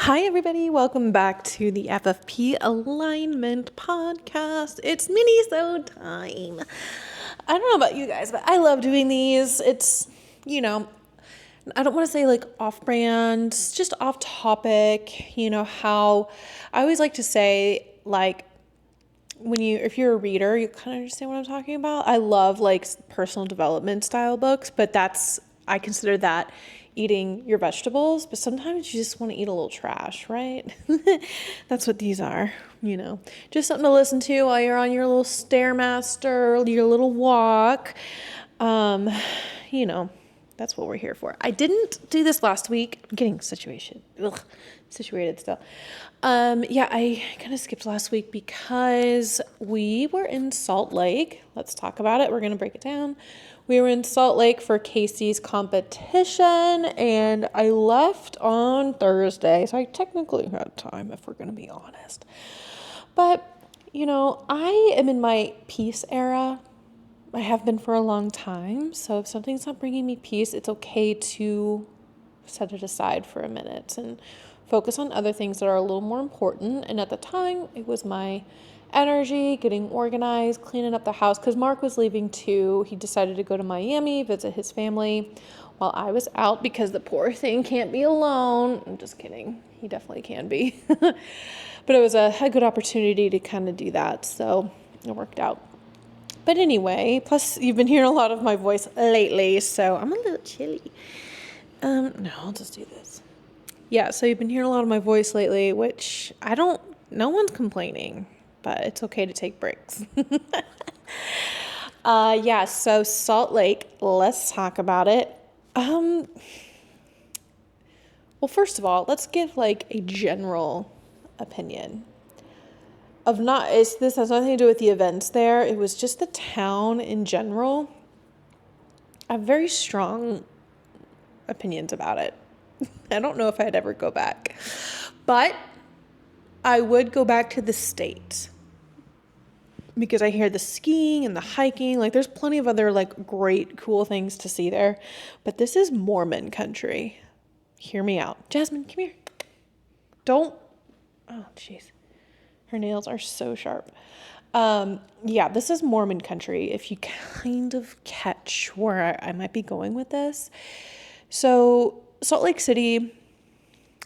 Hi, everybody. Welcome back to the FFP Alignment Podcast. It's minisode time. I don't know about you guys, but I love doing these. It's, I don't want to say like off brand, just off topic. How I always like to say, like, if you're a reader, you kind of understand what I'm talking about. I love like personal development style books, but I consider that eating your vegetables, but sometimes you just want to eat a little trash, right? That's what these are, just something to listen to while you're on your little Stairmaster, your little walk. That's what we're here for. I didn't do this last week. I'm getting situated still. I kind of skipped last week because we were in Salt Lake. Let's talk about it. We're going to break it down. We were in Salt Lake for Casey's competition, and I left on Thursday, so I technically had time, if we're going to be honest. But, I am in my peace era. I have been for a long time, so if something's not bringing me peace, it's okay to set it aside for a minute and focus on other things that are a little more important. And at the time, it was my energy, getting organized, cleaning up the house, because Mark was leaving too. He decided to go to Miami, visit his family, while I was out because the poor thing can't be alone. I'm just kidding. He definitely can be. But it was a good opportunity to kind of do that, so it worked out. But anyway, plus you've been hearing a lot of my voice lately, so I'm a little chilly. No, I'll just do this. Yeah, so you've been hearing a lot of my voice lately, which no one's complaining, but it's okay to take breaks. So Salt Lake, let's talk about it. Well, first of all, let's give like a general opinion. This has nothing to do with the events there. It was just the town in general. I have very strong opinions about it. I don't know if I'd ever go back, but I would go back to the state because I hear the skiing and the hiking, like there's plenty of other like great, cool things to see there, but this is Mormon country. Hear me out. Jasmine, come here. Oh, jeez. Her nails are so sharp. This is Mormon country, if you kind of catch where I might be going with this. So Salt Lake City,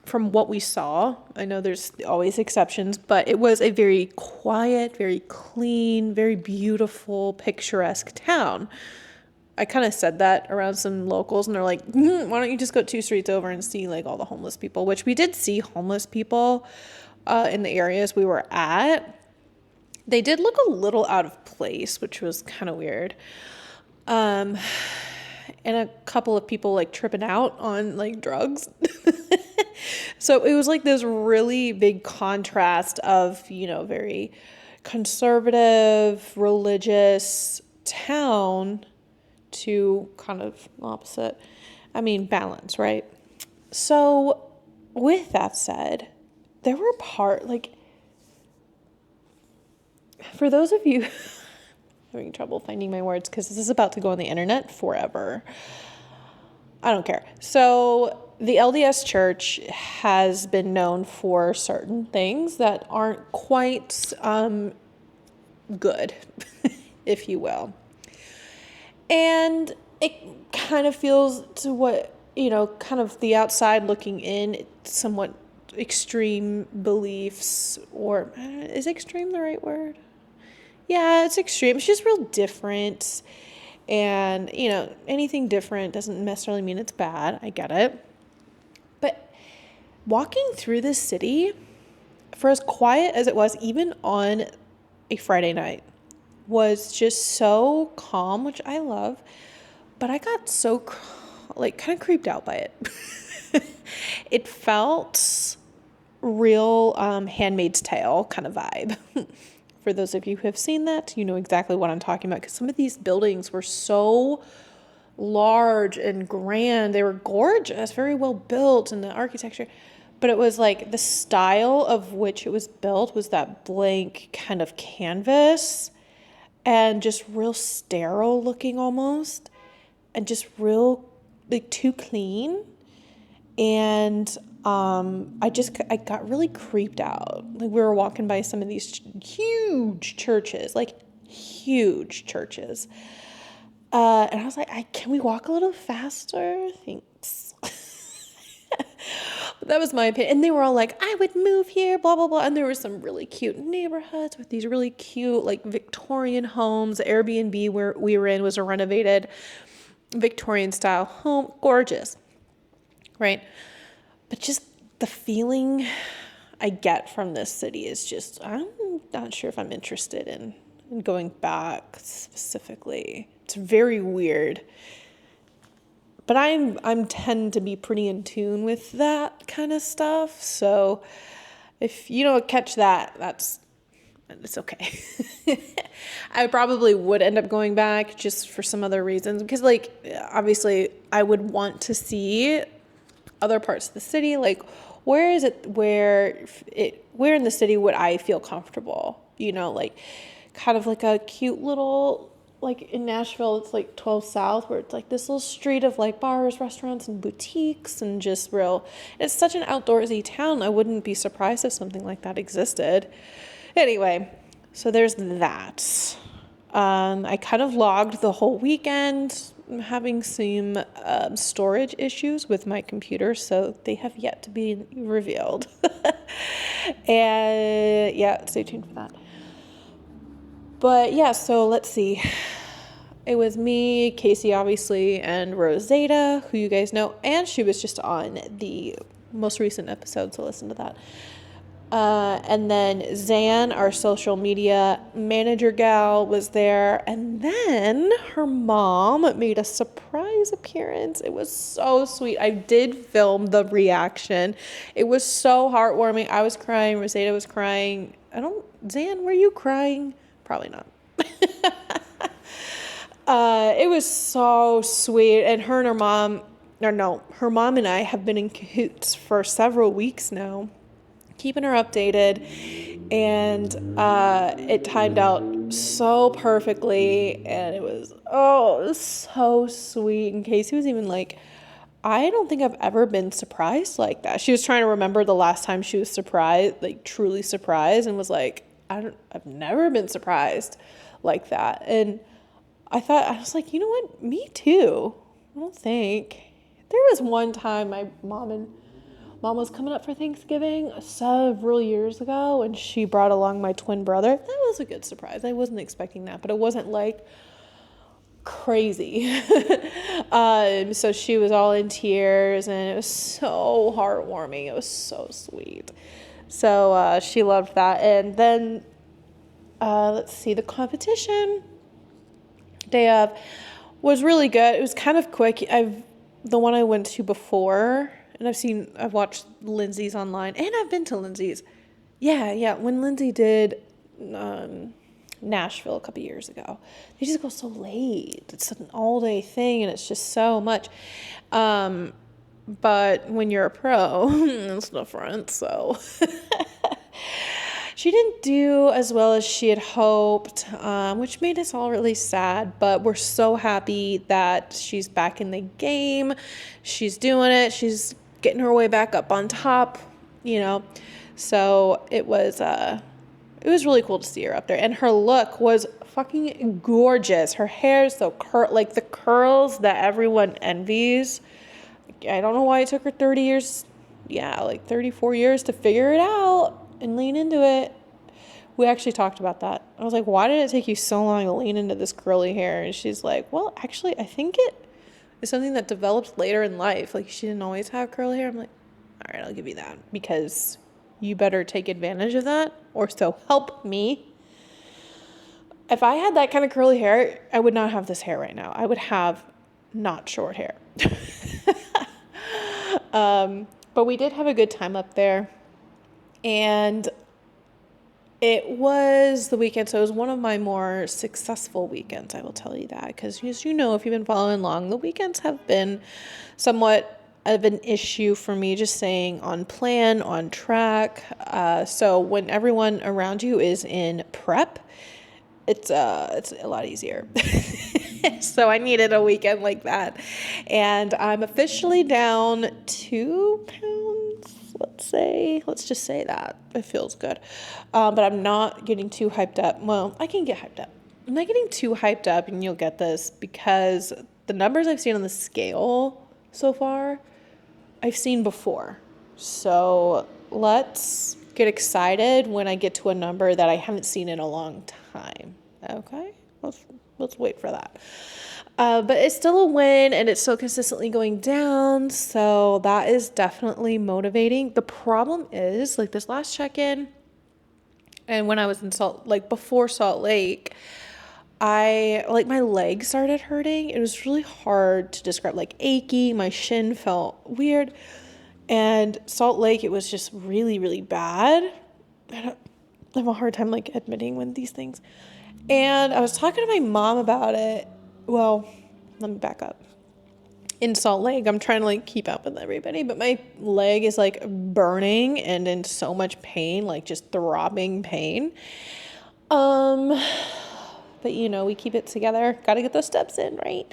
from what we saw, I know there's always exceptions, but it was a very quiet, very clean, very beautiful, picturesque town. I kind of said that around some locals, and they're like, why don't you just go 2 streets over and see like all the homeless people, which we did see homeless people in the areas we were at. They did look a little out of place, which was kind of weird. And a couple of people like tripping out on like drugs. So it was like this really big contrast of, very conservative, religious town to kind of opposite. Balance, right? So with that said, there were for those of you having trouble finding my words because this is about to go on the internet forever. I don't care. So the LDS Church has been known for certain things that aren't quite good, if you will. And it kind of feels to what, kind of the outside looking in, somewhat extreme beliefs, or is extreme the right word? Yeah, it's extreme. It's just real different. And, anything different doesn't necessarily mean it's bad. I get it. But walking through this city, for as quiet as it was, even on a Friday night, was just so calm, which I love. But I got so, kind of creeped out by it. It felt real Handmaid's Tale kind of vibe. For those of you who have seen that, you know exactly what I'm talking about, because some of these buildings were so large and grand. They were gorgeous, very well built, and the architecture. But it was like the style of which it was built was that blank kind of canvas and just real sterile looking almost, and just real like too clean. And I got really creeped out. Like, we were walking by some of these huge churches, like huge churches. And I was like, can we walk a little faster? Thanks. But that was my opinion. And they were all like, I would move here, blah, blah, blah. And there were some really cute neighborhoods with these really cute, like, Victorian homes. The Airbnb where we were in was a renovated Victorian style home. Gorgeous. Right? But just the feeling I get from this city is just, I'm not sure if I'm interested in going back specifically. It's very weird. But I'm tend to be pretty in tune with that kind of stuff. So if you don't catch that, it's okay. I probably would end up going back just for some other reasons, because, like, obviously I would want to see other parts of the city. Like, where in the city would I feel comfortable? Like, kind of like a cute little, like in Nashville, it's like 12 South, where it's like this little street of like bars, restaurants, and boutiques, and just it's such an outdoorsy town. I wouldn't be surprised if something like that existed. Anyway, so there's that. I kind of logged the whole weekend. I'm having some storage issues with my computer, so they have yet to be revealed. And yeah, stay tuned for that. But yeah, so let's see. It was me, Casey, obviously, and Rosetta, who you guys know, and she was just on the most recent episode, so listen to that. And then Zan, our social media manager gal, was there. And then her mom made a surprise appearance. It was so sweet. I did film the reaction. It was so heartwarming. I was crying. Rosetta was crying. Zan, were you crying? Probably not. It was so sweet. And her mom and I have been in cahoots for several weeks now, keeping her updated, and it timed out so perfectly, and it was so sweet. And Casey was even like, I don't think I've ever been surprised like that. She was trying to remember the last time she was surprised, like truly surprised, and was like, I've never been surprised like that. And I was like, you know what? Me too. I don't think. There was one time my mom was coming up for Thanksgiving several years ago, and she brought along my twin brother. That was a good surprise. I wasn't expecting that, but it wasn't like crazy. So she was all in tears, and it was so heartwarming. It was so sweet. So she loved that. And then let's see, the competition day of was really good. It was kind of quick. The one I went to before, and I've watched Lindsay's online, and I've been to Lindsay's. Yeah. When Lindsay did Nashville a couple years ago, they just go so late. It's an all-day thing, and it's just so much. But when you're a pro, it's different, so... She didn't do as well as she had hoped, which made us all really sad, but we're so happy that she's back in the game. She's doing it. She's getting her way back up on top, So it was really cool to see her up there. And her look was fucking gorgeous. Her hair is so like the curls that everyone envies. I don't know why it took her 30 years, like 34 years to figure it out and lean into it. We actually talked about that. I was like, why did it take you so long to lean into this curly hair? And she's like, well, actually, I think it is something that develops later in life. Like, she didn't always have curly hair. I'm like, all right, I'll give you that, because you better take advantage of that, or so help me. If I had that kind of curly hair, I would not have this hair right now. I would have not short hair. But we did have a good time up there. And it was the weekend, so it was one of my more successful weekends, I will tell you that, because as you know, if you've been following along, the weekends have been somewhat of an issue for me, just staying on plan, on track. So when everyone around you is in prep, it's a lot easier. So I needed a weekend like that. And I'm officially down 2 pounds. Let's just say that. It feels good. But I'm not getting too hyped up. Well, I can get hyped up. I'm not getting too hyped up, and you'll get this because the numbers I've seen on the scale so far, I've seen before. So let's get excited when I get to a number that I haven't seen in a long time. Okay? Let's wait for that. But it's still a win, and it's still consistently going down. So that is definitely motivating. The problem is, like, this last check-in and when I was in before Salt Lake, my legs started hurting. It was really hard to describe, like achy. My shin felt weird. And Salt Lake, it was just really, really bad. I have a hard time, like, admitting when these things. And I was talking to my mom about it. Well, let me back up. In Salt Lake, I'm trying to, like, keep up with everybody, but my leg is, like, burning and in so much pain, like, just throbbing pain. But, you know, we keep it together. Got to get those steps in, right?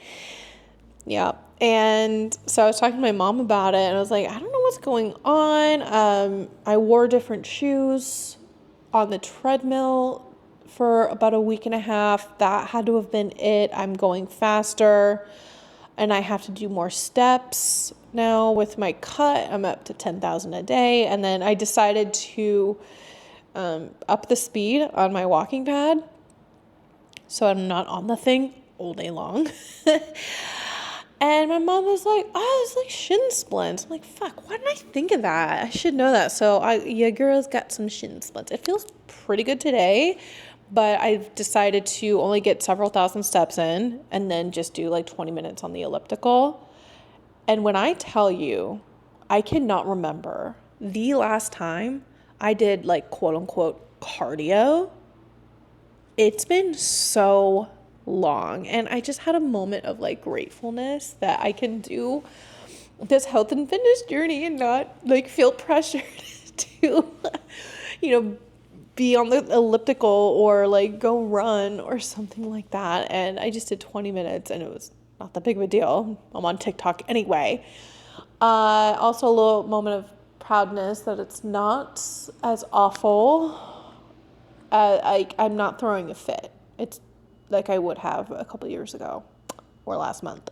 Yeah. And so I was talking to my mom about it, and I was like, I don't know what's going on. I wore different shoes on the treadmill for about a week and a half. That had to have been it. I'm going faster, and I have to do more steps now with my cut. I'm up to 10,000 a day. And then I decided to up the speed on my walking pad, so I'm not on the thing all day long. And my mom was like, oh, it's like shin splints. I'm like, fuck, why didn't I think of that? I should know that. So your girl's got some shin splints. It feels pretty good today, but I've decided to only get several thousand steps in and then just do like 20 minutes on the elliptical. And when I tell you, I cannot remember the last time I did, like, quote unquote cardio. It's been so long, and I just had a moment of, like, gratefulness that I can do this health and fitness journey and not, like, feel pressured to, you know, be on the elliptical or, like, go run or something like that. And I just did 20 minutes, and it was not that big of a deal. I'm on TikTok anyway. Also a little moment of proudness that it's not as awful. I'm not throwing a fit. It's like I would have a couple years ago or last month.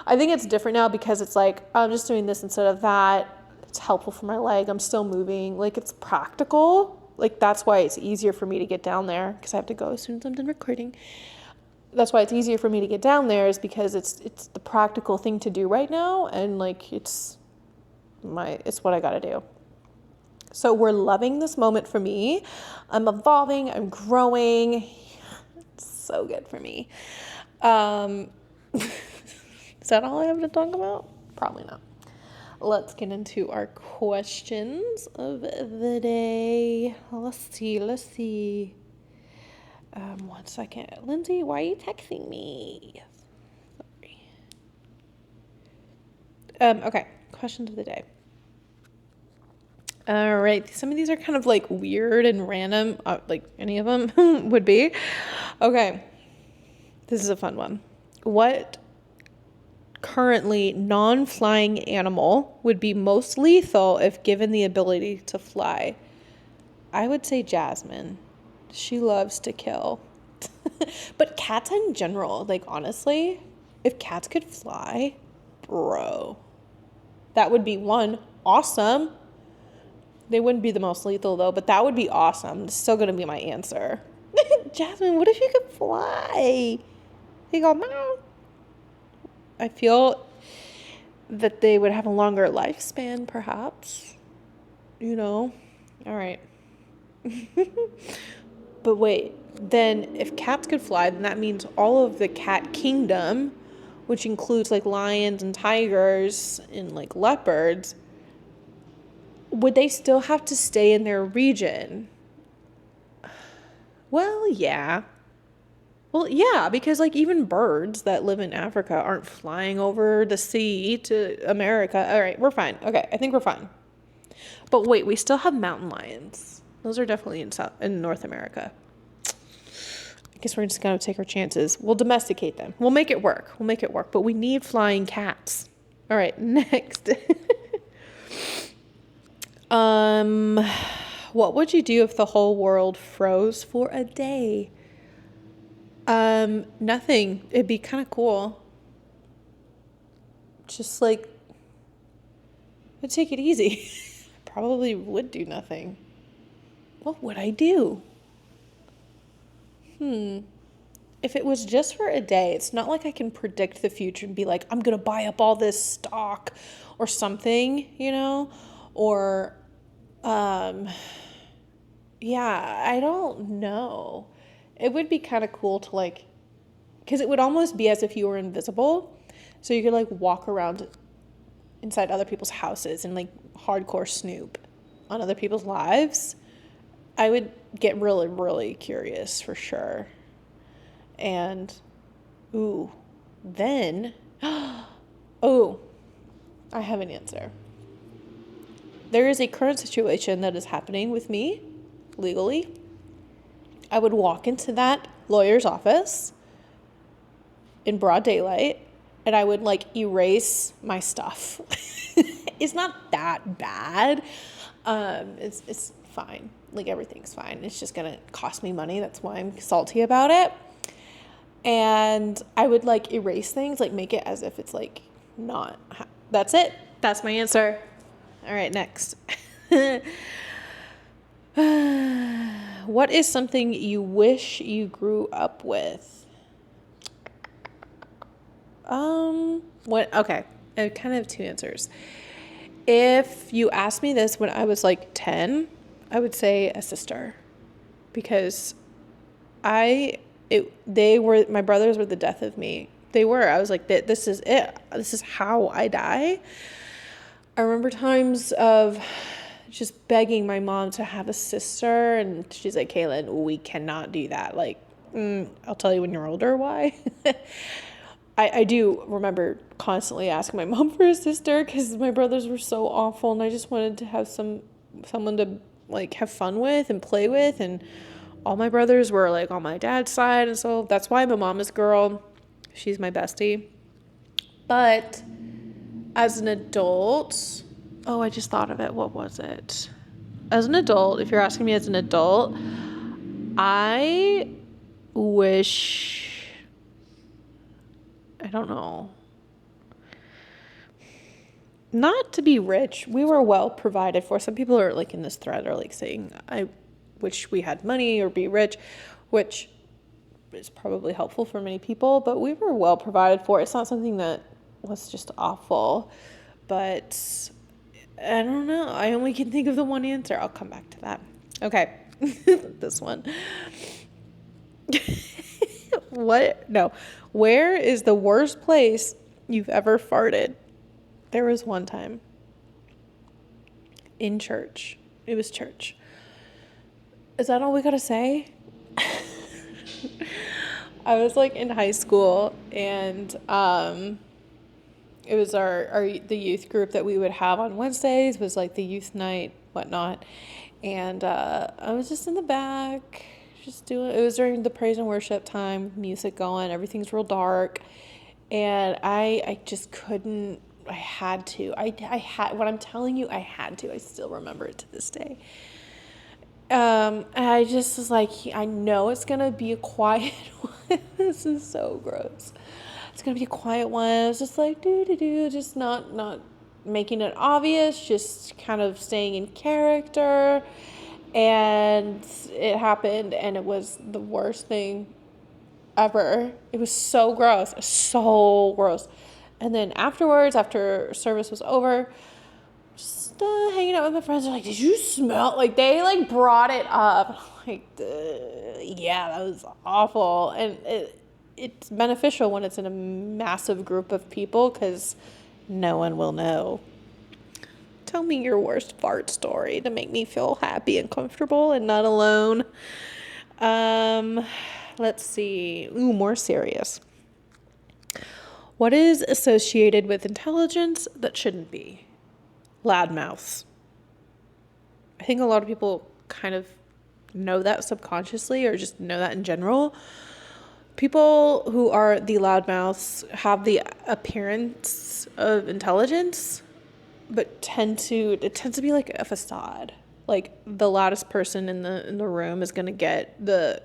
I think it's different now because it's like, I'm just doing this instead of that. It's helpful for my leg. I'm still moving. Like, it's practical. Like, that's why it's easier for me to get down there, because I have to go as soon as I'm done recording. That's why it's easier for me to get down there, is because it's the practical thing to do right now. And, like, it's what I got to do. So we're loving this moment for me. I'm evolving. I'm growing. It's so good for me. Is that all I have to talk about? Probably not. Let's get into our questions of the day. Let's see. 1 second. Lindsay, why are you texting me? Sorry. Okay. Questions of the day. All right. Some of these are kind of, like, weird and random, like any of them would be. Okay. This is a fun one. What currently non-flying animal would be most lethal if given the ability to fly? I would say Jasmine. She loves to kill. But cats in general, like, honestly, if cats could fly, bro, that would be one, awesome. They wouldn't be the most lethal, though, but that would be awesome. It's still going to be my answer. Jasmine, what if you could fly? You go, meow. I feel that they would have a longer lifespan, perhaps. You know? All right. But wait, then if cats could fly, then that means all of the cat kingdom, which includes, like, lions and tigers and, like, leopards, would they still have to stay in their region? Well, yeah. Well, yeah, because, like, even birds that live in Africa aren't flying over the sea to America. All right, we're fine. Okay, I think we're fine. But wait, we still have mountain lions. Those are definitely in North America. I guess we're just going to take our chances. We'll domesticate them. We'll make it work. But we need flying cats. All right, next. What would you do if the whole world froze for a day? Nothing. It'd be kind of cool. Just like, I'd take it easy. Probably would do nothing. What would I do? If it was just for a day, it's not like I can predict the future and be like, I'm going to buy up all this stock or something, or, yeah, I don't know. It would be kind of cool to like, because it would almost be as if you were invisible. So you could like walk around inside other people's houses and like hardcore snoop on other people's lives. I would get really, really curious for sure. And, then, I have an answer. There is a current situation that is happening with me legally. I would walk into that lawyer's office in broad daylight and I would like erase my stuff. It's not that bad. It's fine. Like everything's fine. It's just going to cost me money. That's why I'm salty about it. And I would like erase things, like make it as if it's like not. That's it. That's my answer. All right, next. What is something you wish you grew up with? Okay, I kind of have two answers. If you asked me this when I was like 10, I would say a sister, because my brothers were the death of me. They were. I was like, this is it. This is how I die. I remember times of just begging my mom to have a sister, and she's like, KateLynn, we cannot do that. Like, I'll tell you when you're older why. I do remember constantly asking my mom for a sister because my brothers were so awful, and I just wanted to have someone to like have fun with and play with, and all my brothers were like on my dad's side, and so that's why I'm a mama's girl. She's my bestie. But as an adult, I just thought of it. What was it? As an adult, if you're asking me as an adult, I wish, I don't know, not to be rich. We were well provided for. Some people are like in this thread are like saying, I wish we had money or be rich, which is probably helpful for many people, but we were well provided for. It's not something that was just awful, but I don't know. I only can think of the one answer. I'll come back to that. Okay. This one. Where is the worst place you've ever farted? There was one time in church. It was church. Is that all we gotta say? I was like in high school, and it was the youth group that we would have on Wednesdays was like the youth night, whatnot. And I was just in the back, it was during the praise and worship time, music going, everything's real dark. And I just couldn't, I had to, when I'm telling you, I had to, I still remember it to this day. And I just was like, I know it's going to be a quiet one. This is so gross. It's going to be a quiet one. I was just like, just not making it obvious, just kind of staying in character. And it happened, and it was the worst thing ever. It was so gross. And then afterwards, after service was over, just hanging out with my friends, they're like, did you smell? Like, they like brought it up. Like, yeah, that was awful. And it's beneficial when it's in a massive group of people because no one will know. Tell me your worst fart story to make me feel happy and comfortable and not alone. Let's see. More serious. What is associated with intelligence that shouldn't be? Loudmouths. I think a lot of people kind of know that subconsciously or just know that in general. People who are the loudmouths have the appearance of intelligence, but it tends to be like a facade. like the loudest person in the room is going to get the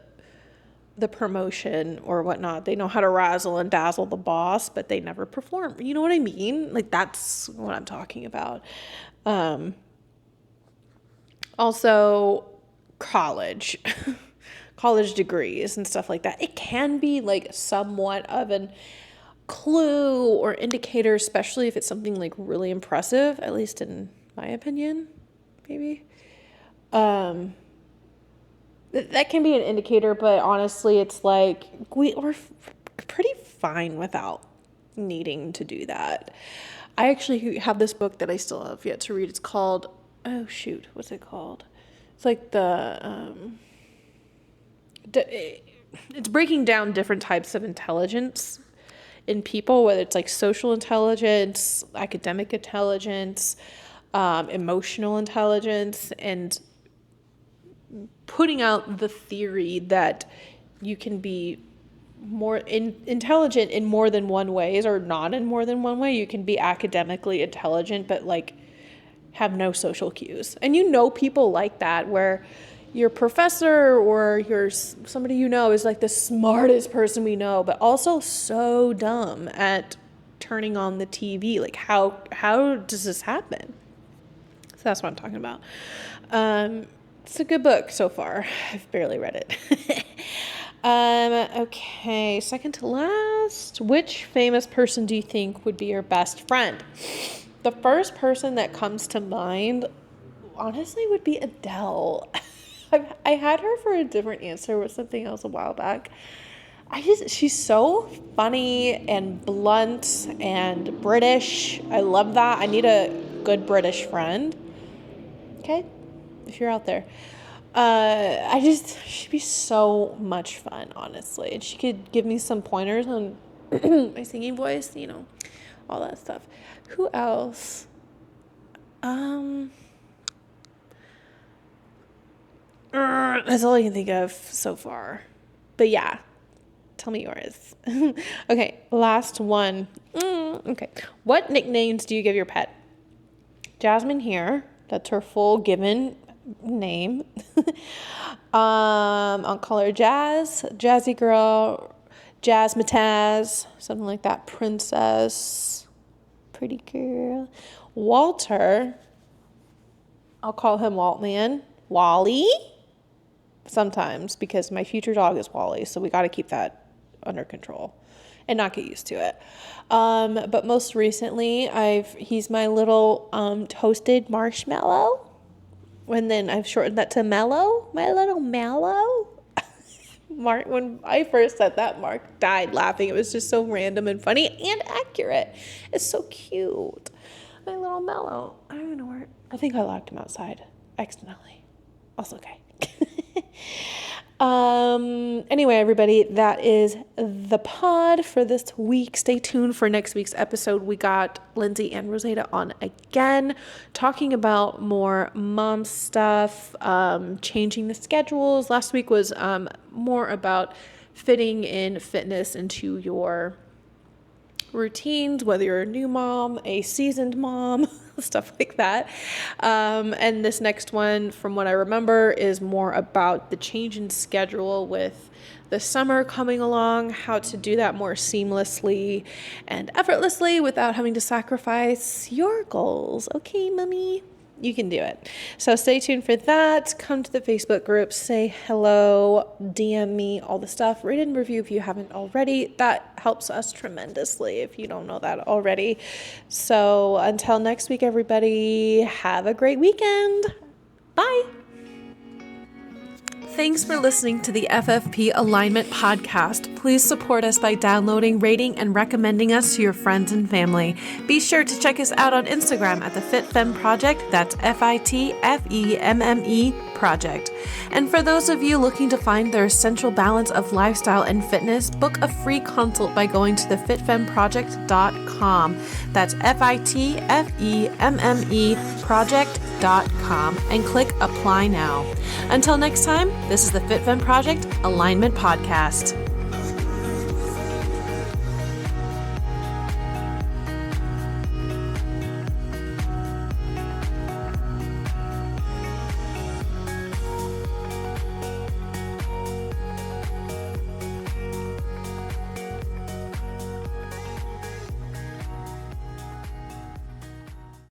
promotion or whatnot. They know how to razzle and dazzle the boss, but they never perform. You know what I mean? Like, that's what I'm talking about. Also, college degrees and stuff like that. It can be like somewhat of an clue or indicator, especially if it's something like really impressive, at least in my opinion, maybe. That can be an indicator, but honestly, it's like we're pretty fine without needing to do that. I actually have this book that I still have yet to read. It's called, oh shoot, what's it called? It's like it's breaking down different types of intelligence in people, whether it's like social intelligence, academic intelligence, emotional intelligence, and putting out the theory that you can be more intelligent in more than one ways, or not in more than one way. You can be academically intelligent, but like have no social cues. And you know people like that, where your professor or somebody you know is like the smartest person we know, but also so dumb at turning on the TV. Like, how does this happen? So that's what I'm talking about. It's a good book so far. I've barely read it. Okay, second to last. Which famous person do you think would be your best friend? The first person that comes to mind, honestly, would be Adele. I had her for a different answer with something else a while back. She's so funny and blunt and British. I love that. I need a good British friend. Okay? If you're out there. She'd be so much fun, honestly. And she could give me some pointers on my singing voice, all that stuff. Who else? That's all I can think of so far. But yeah, tell me yours. Okay, last one. Okay. What nicknames do you give your pet? Jasmine here. That's her full given name. I'll call her Jazz, Jazzy Girl, Jazzmatazz, something like that. Princess, pretty girl. Walter, I'll call him Waltman. Wally, sometimes, because my future dog is Wally, so we got to keep that under control and not get used to it. But most recently, he's my little toasted marshmallow. And then I've shortened that to Mellow, my little Mallow. Mark, when I first said that, Mark died laughing. It was just so random and funny and accurate. It's so cute. My little Mellow. I don't even know where. I think I locked him outside accidentally. Also okay. Anyway, everybody, that is the pod for this week. Stay tuned for next week's episode. We got Lindsay and Rosetta on again, talking about more mom stuff, changing the schedules. Last week was more about fitting in fitness into your routines, whether you're a new mom, a seasoned mom, stuff like that. And this next one, from what I remember, is more about the change in schedule with the summer coming along, how to do that more seamlessly and effortlessly without having to sacrifice your goals. Okay, mommy? You can do it. So stay tuned for that. Come to the Facebook group, say hello, DM me, all the stuff. Rate and review if you haven't already. That helps us tremendously if you don't know that already. So until next week, everybody, have a great weekend. Bye. Thanks for listening to the FFP Alignment Podcast. Please support us by downloading, rating, and recommending us to your friends and family. Be sure to check us out on Instagram at the FitFemme Project. That's FITFEMME Project. And for those of you looking to find their essential balance of lifestyle and fitness, book a free consult by going to thefitfemmeproject.com. That's FITFEMME Project.com and click Apply Now. Until next time, this is the FitFemme Project Alignment Podcast.